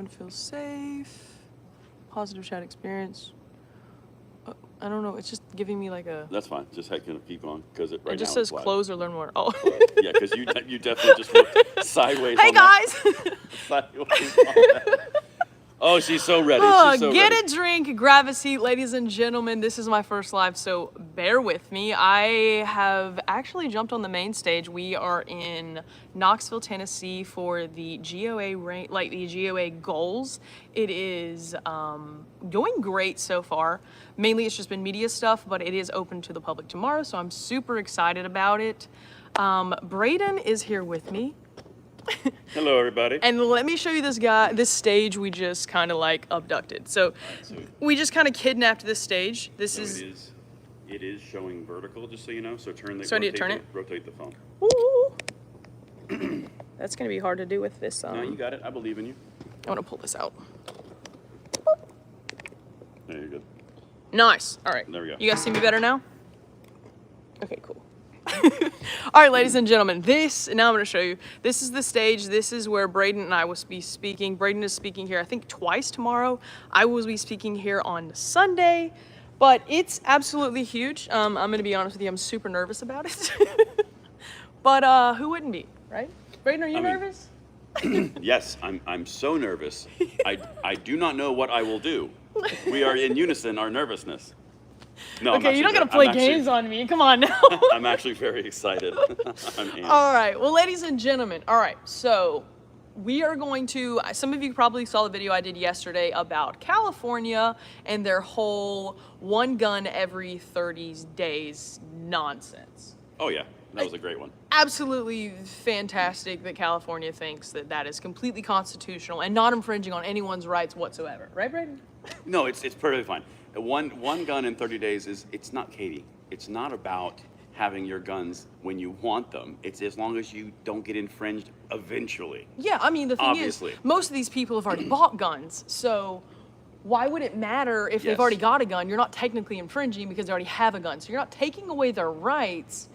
Everyone feels safe. Positive chat experience. I don't know. It's just giving me like a. That's fine. Just keep on because it right It just now says close or learn more. Oh. Yeah, because you definitely just looked sideways. Hey on guys. Sideways on that. Oh, she's so ready. She's so Get ready. a drink, grab a seat, ladies and gentlemen. This is my first live, so bear with me. I have actually jumped on the main stage. We are in Knoxville, Tennessee for the GOA the GOA goals. It is going great so far. Mainly it's just been media stuff, but it is open to the public tomorrow, so I'm super excited about it. Braden is here with me. Hello, everybody. And let me show you this stage we just kind of like abducted. So we just kind of kidnapped this stage. This is. It is showing vertical, just so you know. So So I need to turn it? Rotate the phone. Ooh. That's gonna be hard to do with this. No, you got it. I believe in you. I want to pull this out. There you go. Nice. All right. There we go. You guys see me better now? Okay, cool. All right, ladies and gentlemen, now I'm going to show you. This is the stage. This is where Braden and I will be speaking. Braden is speaking here, I think, twice tomorrow. I will be speaking here on Sunday, but it's absolutely huge. I'm going to be honest with you. I'm super nervous about it. But who wouldn't be, right? Braden, are you nervous? Yes, I'm so nervous. I do not know what I will do. We are in unison, our nervousness. No, okay, you're not going to play games on me. Come on now. I'm actually very excited. All right. Well, ladies and gentlemen, all right. So we are going to, some of you probably saw the video I did yesterday about California and their whole one gun every 30 days nonsense. Oh, yeah. That was a great one. Absolutely fantastic that California thinks that that is completely constitutional and not infringing on anyone's rights whatsoever. Right, Braden? No, it's perfectly fine. One gun in 30 days it's not, Katie. It's not about having your guns when you want them. It's as long as you don't get infringed eventually. Yeah, I mean, the thing Obviously. is, most of these people have already bought guns, so why would it matter if they've already got a gun? You're not technically infringing because they already have a gun. So you're not taking away their rights.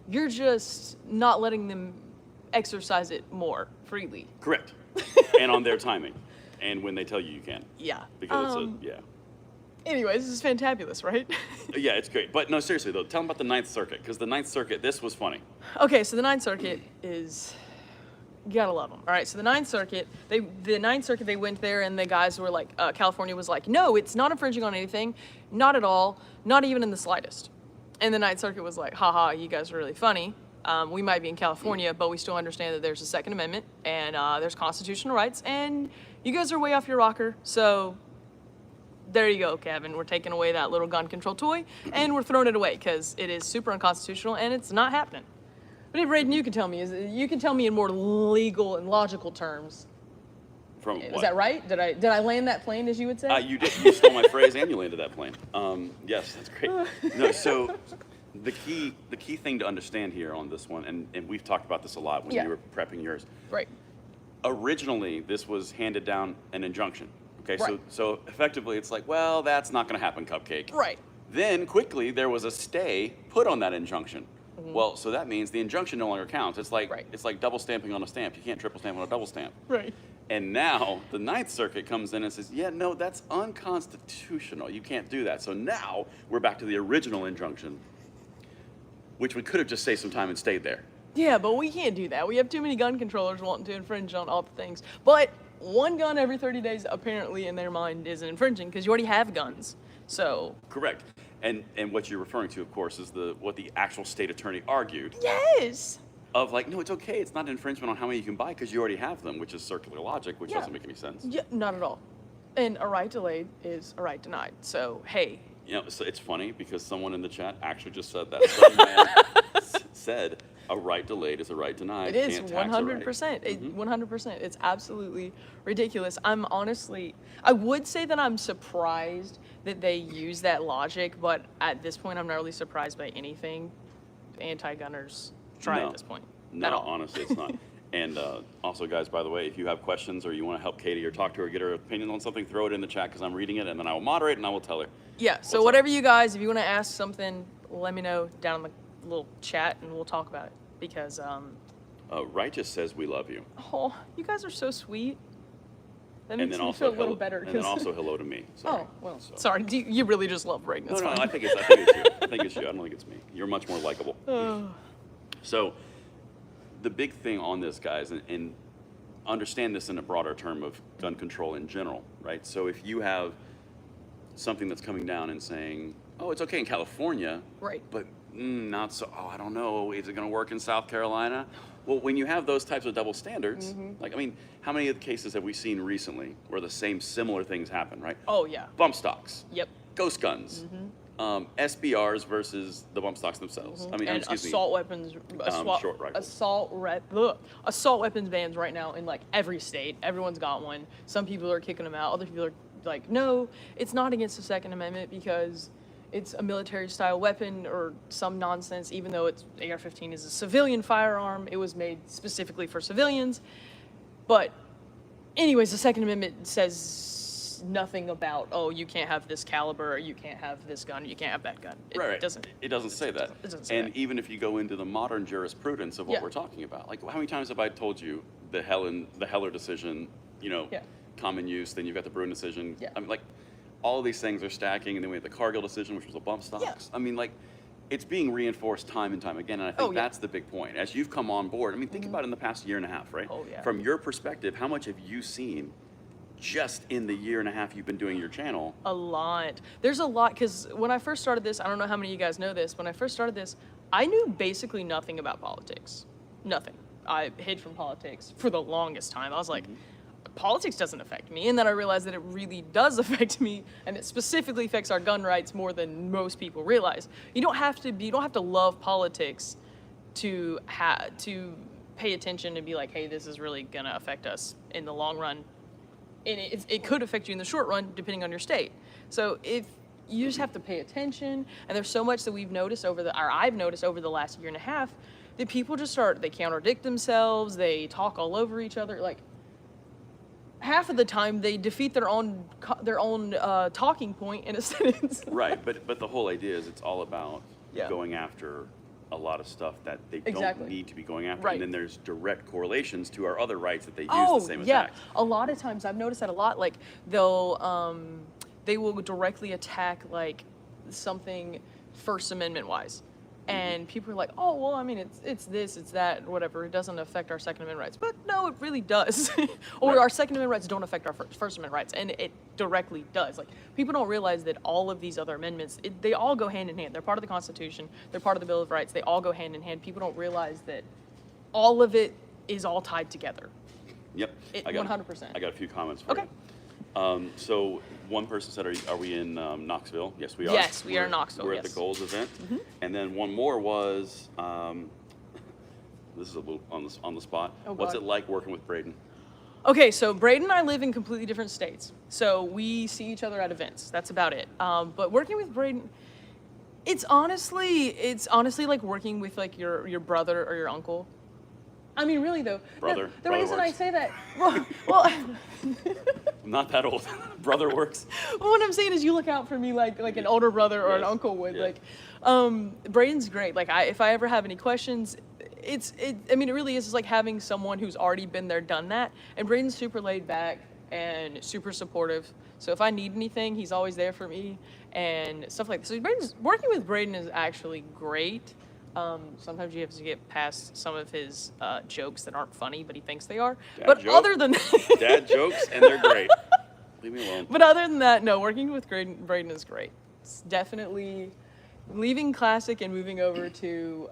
You're just not letting them exercise it more freely. Correct. And on their timing. And when they tell you can. Yeah. Because yeah. Anyways, this is fantabulous, right? Yeah, it's great. But no, seriously though, tell them about the Ninth Circuit, because the Ninth Circuit, this was funny. Okay, so the Ninth Circuit is, you gotta love them. All right, so the Ninth Circuit, they went there and the guys were like, California was like, no, it's not infringing on anything, not at all, not even in the slightest. And the Ninth Circuit was like, haha, you guys are really funny. We might be in California, but we still understand that there's a Second Amendment and there's constitutional rights, and you guys are way off your rocker, so there you go, Gavin. We're taking away that little gun control toy, and we're throwing it away because it is super unconstitutional and it's not happening. But if Braden, you can tell me in more legal and logical terms. From what? Is that right? Did I land that plane, as you would say? You did. You stole my phrase and you landed that plane. Yes, that's great. No, so the key thing to understand here on this one, and we've talked about this a lot when you were prepping yours. Right. Originally, this was handed down an injunction. Okay, Right. so effectively, it's like, well, that's not going to happen, Cupcake. Right. Then quickly, there was a stay put on that injunction. Well, so that means the injunction no longer counts. It's like it's like double stamping on a stamp. You can't triple stamp on a double stamp. Right. And now the Ninth Circuit comes in and says, yeah, no, that's unconstitutional. You can't do that. So now we're back to the original injunction, which we could have just saved some time and stayed there. Yeah, but we can't do that. We have too many gun controllers wanting to infringe on all the things. But one gun every 30 days, apparently, in their mind, isn't infringing because you already have guns. So. Correct. And what you're referring to, of course, is what the actual state attorney argued. Yes. Of like, no, it's okay. It's not infringement on how many you can buy because you already have them, which is circular logic, which doesn't make any sense. Yeah, not at all. And a right delayed is a right denied. So, hey. You know, so it's funny because someone in the chat actually just said that. Some man said a right delayed is a right denied. It is Can't tax a right. 100%. 100%. It's absolutely ridiculous. I would say that I'm surprised that they use that logic, but at this point, I'm not really surprised by anything anti-gunners try at this point. No, at all. Honestly, it's not. And also, guys, by the way, if you have questions or you want to help Katie or talk to her, get her opinion on something, throw it in the chat because I'm reading it, and then I will moderate and I will tell her. Yeah, so whatever you guys, if you want to ask something, let me know down in the little chat and we'll talk about it. Because, Righteous says we love you. oh, you guys are so sweet. That makes me feel a little better. And then also hello to me. Sorry. Oh, well, sorry. You really just love Braden. No, It's no, fine. I think it's you. I think it's you. I don't think it's me. You're much more likable. So the big thing on this, guys, and understand this in a broader term of gun control in general, right? So if you have something that's coming down and saying, oh, it's okay in California, Right. but not so, oh, I don't know, is it going to work in South Carolina? Well, when you have those types of double standards, like, I mean, how many of the cases have we seen recently where the same similar things happen, right? Oh, yeah. Bump stocks. Yep. Ghost guns. SBRs versus the bump stocks themselves. I mean, And excuse assault weapons, short rifles. assault weapons bans right now in like every state. Everyone's got one. Some people are kicking them out. Other people are like, no, it's not against the Second Amendment because it's a military-style weapon or some nonsense. Even though it's AR-15 is a civilian firearm, it was made specifically for civilians. But, anyways, the Second Amendment says nothing about, oh, you can't have this caliber, or you can't have this gun, you can't have that gun. It Right. doesn't. It doesn't say that. It doesn't say and that. even if you go into the modern jurisprudence of what Yeah. we're talking about, like how many times have I told you the Heller decision, Yeah. common use, then you've got the Bruin decision. Yeah. I mean, like, all of these things are stacking, and then we have the Cargill decision, which was a bump stocks. Yeah. I mean, like, it's being reinforced time and time again, and I think Oh, yeah. that's the big point. As you've come on board, I mean, think about it in the past year and a half, right? Oh, yeah. From your perspective, how much have you seen just in the year and a half you've been doing your channel? A lot. There's a lot, because when I first started this, I don't know how many of you guys know this, when I first started this, I knew basically nothing about politics. Nothing. I hid from politics for the longest time. I was like, politics doesn't affect me. And then I realized that it really does affect me, and it specifically affects our gun rights more than most people realize. You don't have to love politics to pay attention and be like, hey, this is really gonna affect us in the long run. And it could affect you in the short run, depending on your state. So if you just have to pay attention, and there's so much that I've noticed over the last year and a half, that people just they contradict themselves, they talk all over each other. Like, half of the time, they defeat their own talking point in a sentence. Right, but the whole idea is it's all about Yeah. going after a lot of stuff that they Exactly. don't need to be going after, Right. and then there's direct correlations to our other rights that they use Oh, the same yeah. attack. A lot of times I've noticed that a lot. Like they will directly attack like something First Amendment wise, and people are like, oh, well, I mean, it's this, it's that, whatever. It doesn't affect our Second Amendment rights, but no, it really does. Or Right. our Second Amendment rights don't affect our First Amendment rights, and it directly does. Like, people don't realize that all of these other amendments, they all go hand in hand. They're part of the Constitution. They're part of the Bill of Rights. They all go hand in hand. People don't realize that all of it is all tied together. Yep. 100%. I got a few comments for Okay. you. So one person said, are we in Knoxville? Yes, we are. Yes, we are in Knoxville, We're at yes. the Goals event. And then one more was, this is a little on the spot. Oh, What's God. it like working with Braden? Okay, so Braden and I live in completely different states. So we see each other at events. That's about it. But working with Braden, it's honestly like working with like your brother or your uncle. I mean, really though. Brother. The Brother reason I works. say that, well I'm not that old. Brother works. what I'm saying is you look out for me like an older brother or an Yes. uncle would. Yeah. Like, Braden's great. Like, if I ever have any questions, I mean, it really is just like having someone who's already been there, done that. And Braden's super laid back and super supportive. So if I need anything, he's always there for me and stuff like that. So working with Braden is actually great. Sometimes you have to get past some of his jokes that aren't funny, but he thinks they are. Dad But joke? other than that, Dad jokes, and they're great. Leave me alone. but other than that, no, working with Braden is great. It's definitely leaving Classic and moving over to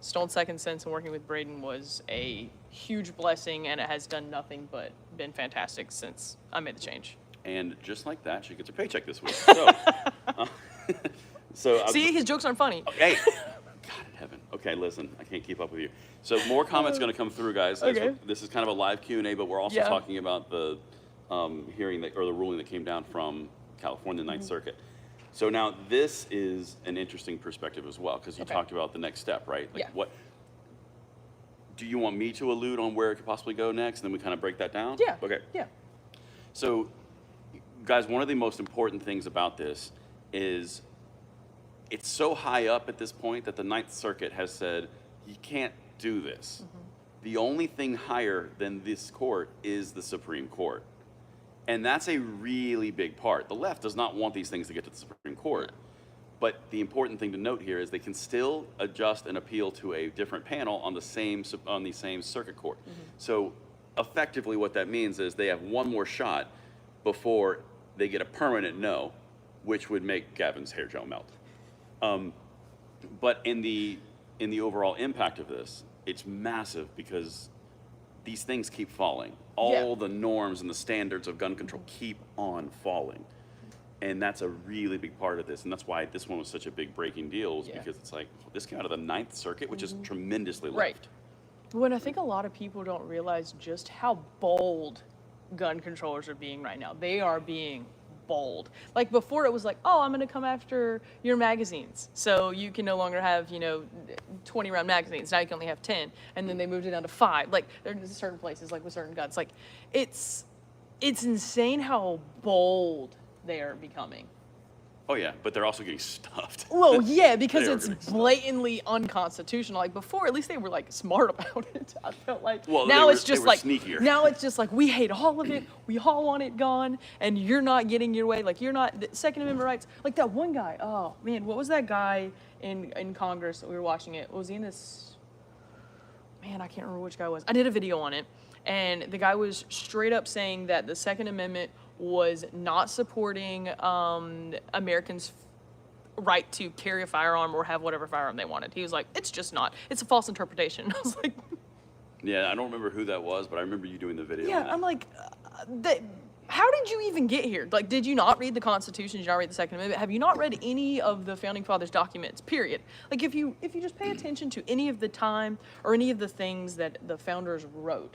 Stone Second Sense and working with Braden was a huge blessing, and it has done nothing but been fantastic since I made the change. And just like that, she gets a paycheck this week. So, See, his jokes aren't funny. Hey, God in heaven. Okay, listen, I can't keep up with you. So more comments going to come through, guys. Okay. This is kind of a live Q&A, but we're also Yeah. talking about the hearing or the ruling that came down from California Ninth Circuit. So now this is an interesting perspective as well, because you Okay. talked about the next step, right? Like Yeah. what do you want me to allude on where it could possibly go next, and then we kind of break that down? Yeah. Okay. Yeah. So, guys, one of the most important things about this is it's so high up at this point that the Ninth Circuit has said, you can't do this. The only thing higher than this court is the Supreme Court. And that's a really big part. The left does not want these things to get to the Supreme Court. But the important thing to note here is they can still adjust and appeal to a different panel on the same circuit court. So effectively what that means is they have one more shot before they get a permanent no, which would make Gavin's hair gel melt. But in the overall impact of this, it's massive because these things keep falling. All the norms and the standards of gun control keep on falling. And that's a really big part of this. And that's why this one was such a big breaking deal, was because it's like, this came out of the Ninth Circuit, which is tremendously left. When I think a lot of people don't realize just how bold gun controllers are being right now. They are being bold. Like before it was like, oh, I'm going to come after your magazines. So you can no longer have, 20 round magazines. Now you can only have 10. And then they moved it down to 5. Like there's certain places, like with certain guns. Like it's insane how bold they are becoming. Oh yeah, but they're also getting stuffed. Well, yeah, because it's blatantly unconstitutional. Like before, at least they were like smart about it. I felt like now it's just like sneakier. Now it's just like we hate all of it. We all want it gone, and you're not getting your way. Like you're not the Second Amendment rights. Like that one guy. Oh man, what was that guy in Congress that we were watching it? Was he in this? Man, I can't remember which guy it was. I did a video on it, and the guy was straight up saying that the Second Amendment was not supporting Americans' right to carry a firearm or have whatever firearm they wanted. He was like, it's just not. It's a false interpretation. I was like... Yeah, I don't remember who that was, but I remember you doing the video. Yeah, I'm like, how did you even get here? Like, did you not read the Constitution? Did you not read the Second Amendment? Have you not read any of the Founding Fathers' documents, period? Like, if you just pay attention to any of the time or any of the things that the founders wrote,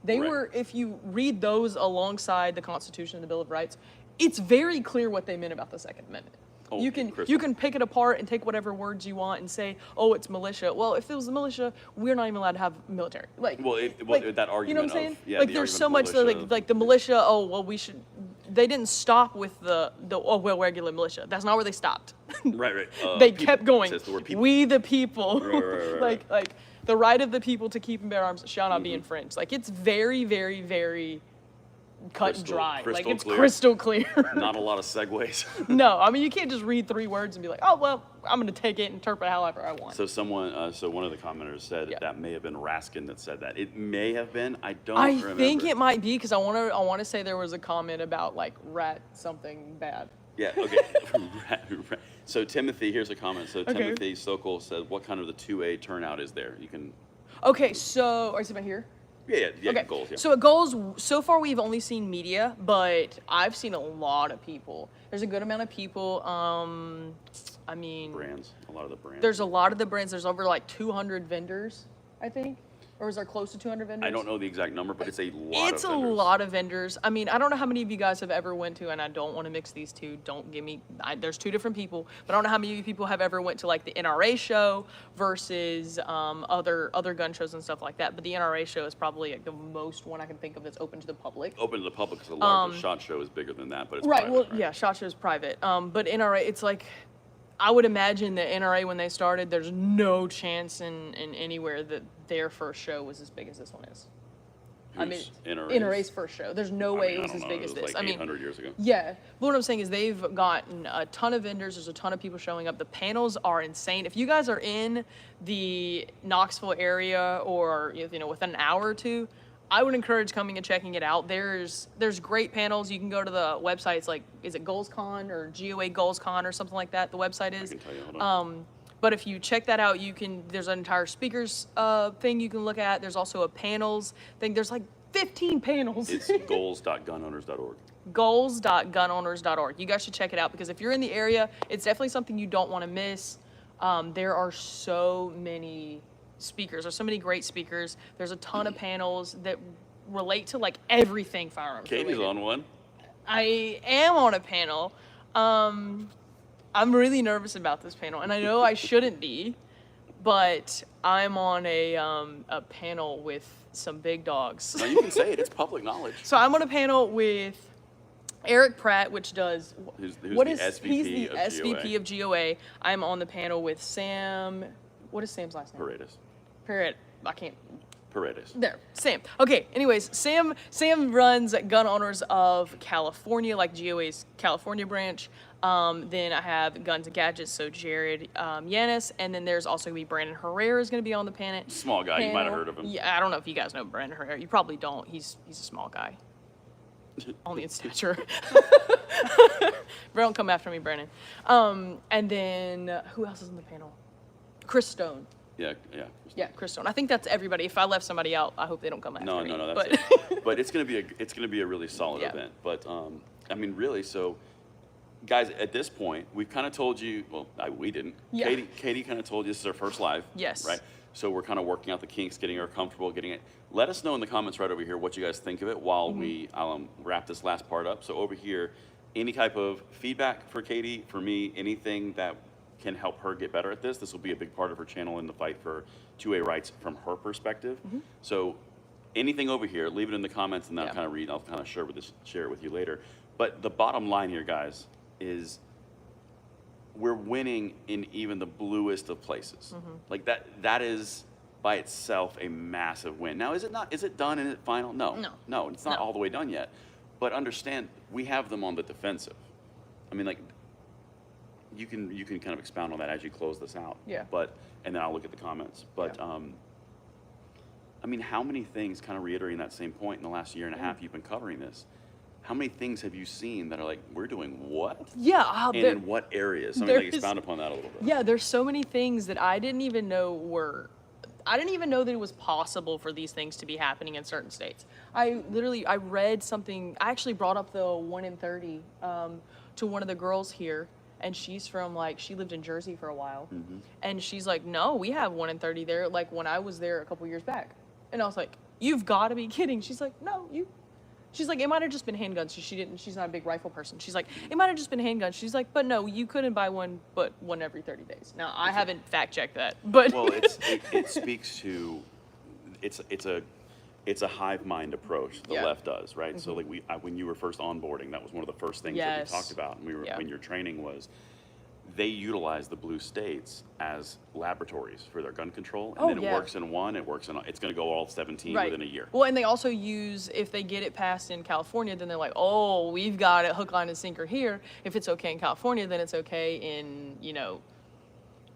they were, if you read those alongside the Constitution and the Bill of Rights, it's very clear what they meant about the Second Amendment. Oh, you can pick it apart and take whatever words you want and say, oh, it's militia. Well, if it was the militia, we're not even allowed to have military. Like, that argument, you know what I'm saying? Of, yeah, like, the there's so much militia, like the militia. Oh, well, we should. They didn't stop with the regular militia. That's not where they stopped. Right. They kept going. The we the people. Right. like the right of the people to keep and bear arms shall not be infringed. Like it's very, very, very cut and dry. Like it's crystal clear. Not a lot of segues. No, I mean you can't just read 3 words and be like, oh well, I'm going to take it and interpret however I want. So one of the commenters said that may have been Raskin that said that. It may have been. I don't remember. I think it might be because I want to say there was a comment about like rat something bad. Yeah. Okay. So Timothy, here's a comment. So Timothy Sokol said, "What kind of the 2A turnout is there?" You can. Okay. So are you about here? Yeah. Okay. Goals. Yeah. So at goals, so far we've only seen media, but I've seen a lot of people. There's a good amount of people. I mean. Brands. A lot of the brands. There's a lot of the brands. There's over like 200 vendors, I think. Or is there close to 200 vendors? I don't know the exact number, but it's a lot of vendors. It's a lot of vendors. I mean, I don't know how many of you guys have ever went to, and I don't want to mix these two. Don't give me, there's 2 different people, but I don't know how many of you people have ever went to like the NRA show versus other gun shows and stuff like that. But the NRA show is probably like the most one I can think of that's open to the public. Open to the public because the largest SHOT Show is bigger than that, but it's right. private, Well, right? yeah, SHOT Show is private. But NRA, it's like, I would imagine that NRA, when they started, there's no chance in anywhere that their first show was as big as this one is. I mean, NRA's first show. There's no way it was as big as this. Like 800 years ago. Yeah. But what I'm saying is they've gotten a ton of vendors. There's a ton of people showing up. The panels are insane. If you guys are in the Knoxville area or within an hour or 2, I would encourage coming and checking it out. There's great panels. You can go to the website. It's like, is it GoalsCon or GOA GoalsCon or something like that? The website is. I can tell you, hold on. But if you check that out, there's an entire speakers thing you can look at. There's also a panels thing. There's like 15 panels. It's goals.gunowners.org. Goals.gunowners.org. You guys should check it out because if you're in the area, it's definitely something you don't want to miss. There are so many speakers. There's so many great speakers. There's a ton of panels that relate to like everything firearms Katie's related. on one. I am on a panel. I'm really nervous about this panel, and I know I shouldn't be, but I'm on a panel with some big dogs. No, you can say it. It's public knowledge. So I'm on a panel with Eric Pratt, which does who's he's the the SVP of GOA. I'm on the panel with Sam. What is Sam's last name? Paredes. Parrot. I can't. Paredes. There, Sam. Okay, anyways, Sam runs Gun Owners of California, like GOA's California branch. Then I have Guns and Gadgets, so Jared Yanis, and then there's also going to be Brandon Herrera is going to be on the Small guy, you might have heard of him. Yeah, I don't know if you guys know Brandon Herrera. You probably don't. He's a small guy. Only in stature. Don't come after me, Brandon. And then who else is on the panel? Chris Stone. Yeah. Yeah, Chris Stone. I think that's everybody. If I left somebody out, I hope they don't come after me. No, but that's it. But it's gonna be a really solid Yeah. event. But I mean, really, so guys, at this point, we've kind of told you. Well, we didn't. Yeah. Katie kind of told you this is our first live. Yes. Right. So we're kind of working out the kinks, getting her comfortable, getting it. Let us know in the comments right over here what you guys think of it while we wrap this last part up. So over here, any type of feedback for Katie, for me, anything that can help her get better at this. This will be a big part of her channel in the fight for 2A rights from her perspective. So anything over here, leave it in the comments and I'll kind of read. I'll kind of share it with you later. But the bottom line here, guys, is we're winning in even the bluest of places. Like that is by itself a massive win. Now, is it not? Is it done? Is it final? No, it's not all the way done yet. But understand, we have them on the defensive. I mean, like, you can kind of expound on that as you close this out. Yeah. And then I'll look at the comments. But I mean, how many things, kind of reiterating that same point, in the last year and a half you've been covering this, how many things have you seen that are like, we're doing what? Yeah. And in what areas? I mean, like, expound upon that a little bit. Yeah, there's so many things that I didn't even know that it was possible for these things to be happening in certain states. I read something, I actually brought up the 1 in 30 to one of the girls here, and she's from, like, she lived in Jersey for a while. And she's like, no, we have 1 in 30 there, like, when I was there a couple years back. And I was like, you've got to be kidding. She's like, no, she's like, it might have just been handguns. She's not a big rifle person. She's like, it might have just been handguns. She's like, but no, you couldn't buy one, but one every 30 days. Now, I haven't fact checked that, but. Well, it speaks to, it's a hive mind approach the left does, right? So like when you were first onboarding, that was one of the first things that we talked about. And when your training was, they utilize the blue states as laboratories for their gun control, and then it works in one. It's going to go all 17 within a year. Well, and they also use, if they get it passed in California, then they're like, oh, we've got it hook, line, and sinker here. If it's okay in California, then it's okay in,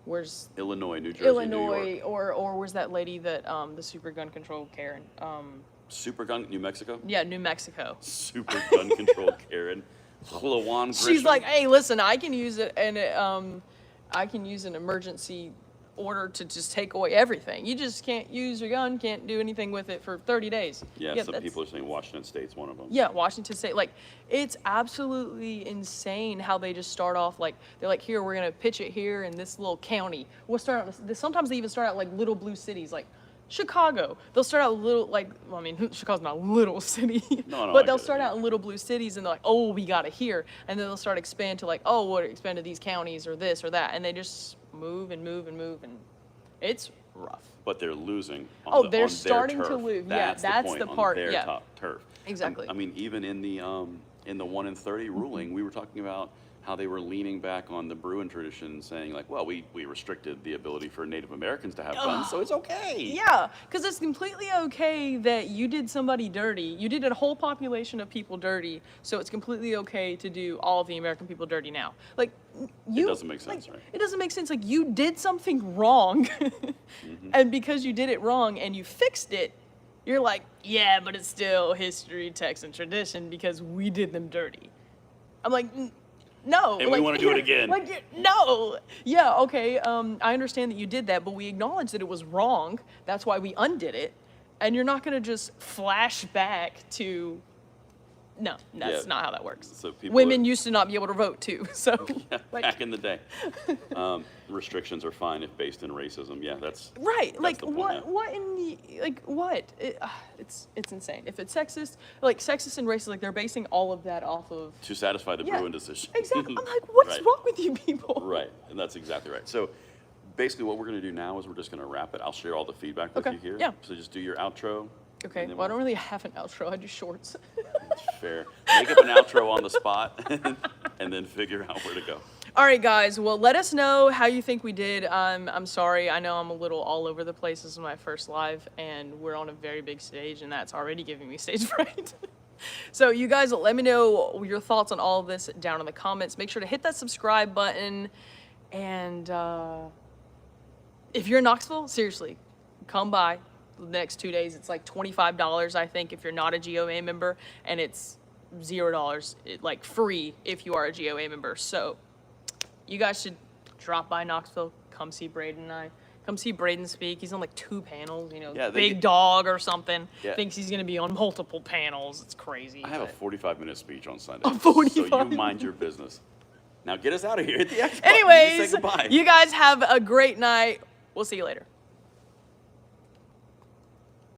where's Illinois, New Jersey, New York. or where's that lady that the super gun control Karen? Super gun, New Mexico. Yeah, New Mexico. Super gun control Karen. She's like, hey, listen, I can use it, and I can use an emergency order to just take away everything. You just can't use your gun, can't do anything with it for 30 days. Yeah, some people are saying Washington State's one of them. Yeah, Washington State. Like, it's absolutely insane how they just start off, like, they're like, here, we're going to pitch it here in this little county. We'll start out, sometimes they even start out like little blue cities, like Chicago. They'll start out little, like, well, I mean, Chicago's not a little city, but they'll start out in little blue cities, and they're like, oh, we got it here. And then they'll start expand to like, oh, we'll expand to these counties or this or that. And they just move and move and move, and it's rough. But they're losing they're starting to lose. Yeah, that's the part. On their yeah. top turf. Exactly. I mean, even in the 1 in 30 ruling, we were talking about how they were leaning back on the Bruin tradition, saying like, well, we restricted the ability for Native Americans to have guns, so it's okay. Yeah, because it's completely okay that you did somebody dirty. You did a whole population of people dirty, so it's completely okay to do all of the American people dirty now. Like, it doesn't make sense, right? It doesn't make sense. Like, you did something wrong, and because you did it wrong and you fixed it, you're like, yeah, but it's still history, text, and tradition because we did them dirty. I'm like, no. And we want to do it again. Like, no. Yeah, okay, I understand that you did that, but we acknowledge that it was wrong. That's why we undid it. And you're not going to just flash back to... No, that's not how that works. So women used to not be able to vote, too. So, like, back in the day. Restrictions are fine if based in racism. Yeah, that's... Right. That's like, the point, what in the... Like, what? It's insane. If it's sexist, like, sexist and racist, like, they're basing all of that off of... To satisfy the Bruin decision. Exactly. I'm like, what's wrong with you people? Right. And that's exactly right. So, basically, what we're going to do now is we're just going to wrap it. I'll share all the feedback with you here. Yeah. So just do your outro. Okay. Well, I don't really have an outro. I do shorts. That's fair. Make up an outro on the spot. and then figure out where to go. All right, guys. Well, let us know how you think we did. I'm sorry. I know I'm a little all over the place. This is my first live, and we're on a very big stage, and that's already giving me stage fright. So you guys, let me know your thoughts on all of this down in the comments. Make sure to hit that subscribe button. And if you're in Knoxville, seriously, come by the next 2 days. It's like $25, I think, if you're not a GOA member, and it's $0, like free if you are a GOA member. So you guys should drop by Knoxville, come see Braden and I. Come see Braden speak. He's on like 2 panels, you know, Yeah, Big Dog or something. Yeah. Thinks he's going to be on multiple panels. It's crazy. I have a 45-minute speech on Sunday. A 45 So you mind your business. Now get us out of here. Hit the X button. Anyways, Say goodbye. you guys have a great night. We'll see you later.